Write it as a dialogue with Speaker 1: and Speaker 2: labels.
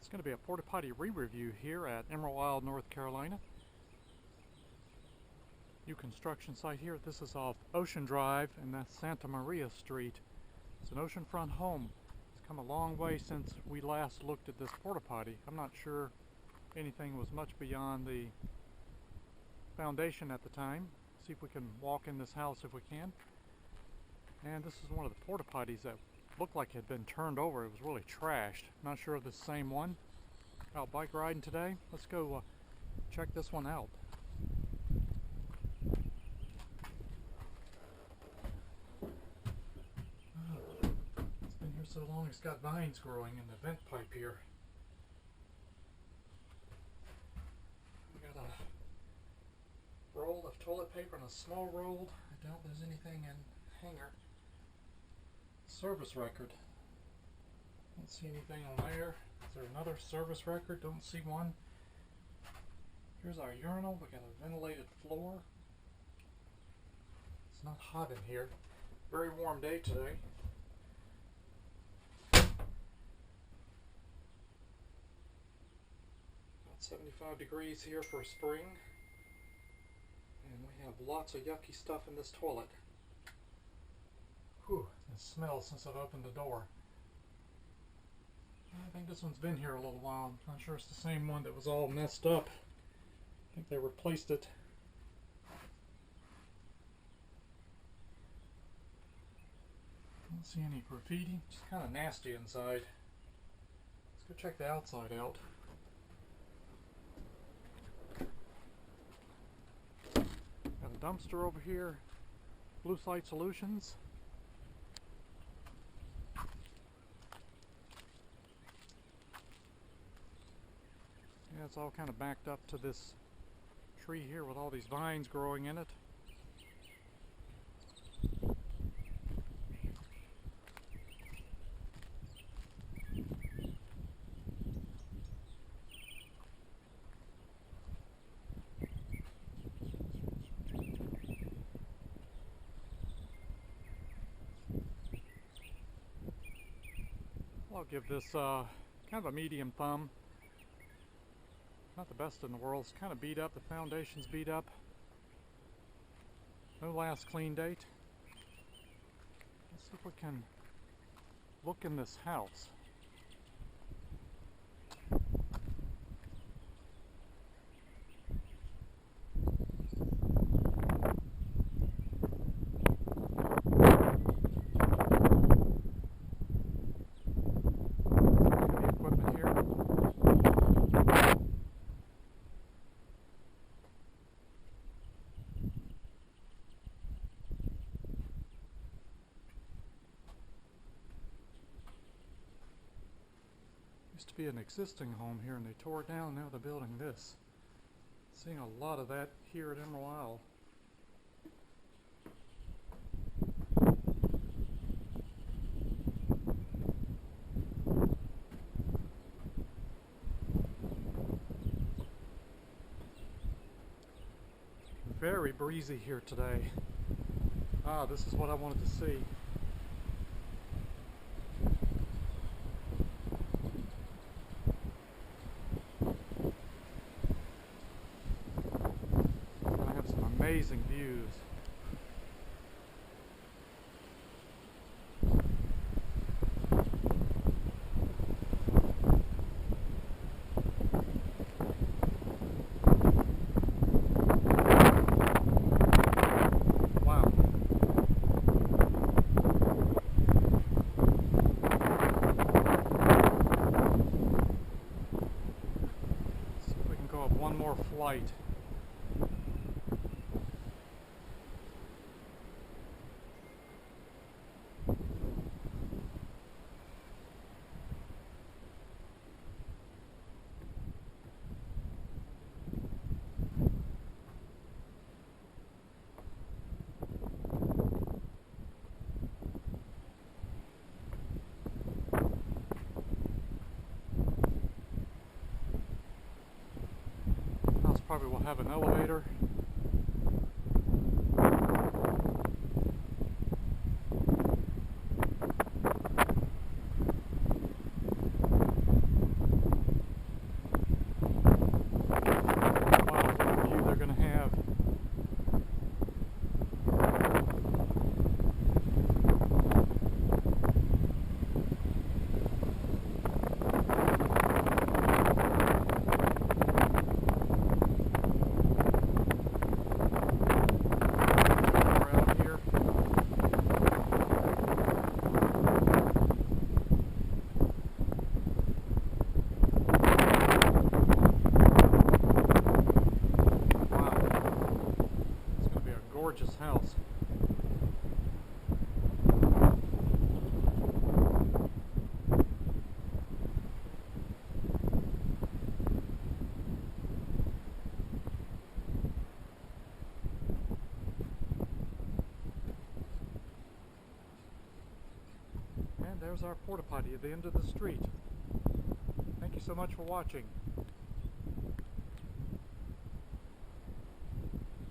Speaker 1: It's going to be a Porta Potty re-review here at Emerald Isle, North Carolina. New construction site here. This is off Ocean Drive and that's Santa Maria Street. It's an oceanfront home. It's come a long way since we last looked at this Porta Potty. I'm not sure anything was much beyond the foundation at the time. See if we can walk in this house if we can. And this is one of the Porta Potties that looked like it had been turned over. It was really trashed. Not sure if it's the same one. Out bike riding today. Let's go check this one out. It's been here so long it's got vines growing in the vent pipe here. We got a roll of toilet paper and a small roll. I doubt there's anything in hanger. Service record. Don't see anything on there. Is there another service record? Don't see one. Here's our urinal. We got a ventilated floor. It's not hot in here. Very warm day today. About 75 degrees here for spring. And we have lots of yucky stuff in this toilet. Whew, it smells since I've opened the door. I think this one's been here a little while. I'm not sure it's the same one that was all messed up. I think they replaced it. Don't see any graffiti. Just kind of nasty inside. Let's go check the outside out. Got a dumpster over here. Blue Site Solutions. Yeah, it's all kind of backed up to this tree here with all these vines growing in it. I'll give this kind of a medium thumb. Not the best in the world. It's kind of beat up. The foundation's beat up. No last clean date. Let's see if we can look in this house. Used to be an existing home here and they tore it down. Now they're building this. Seeing a lot of that here at Emerald Isle. Very breezy here today. Ah, this is what I wanted to see. Amazing views. Wow. Let's see if we can go up one more flight. Probably will have an elevator. there's our porta potty at the end of the street. Thank you so much for watching.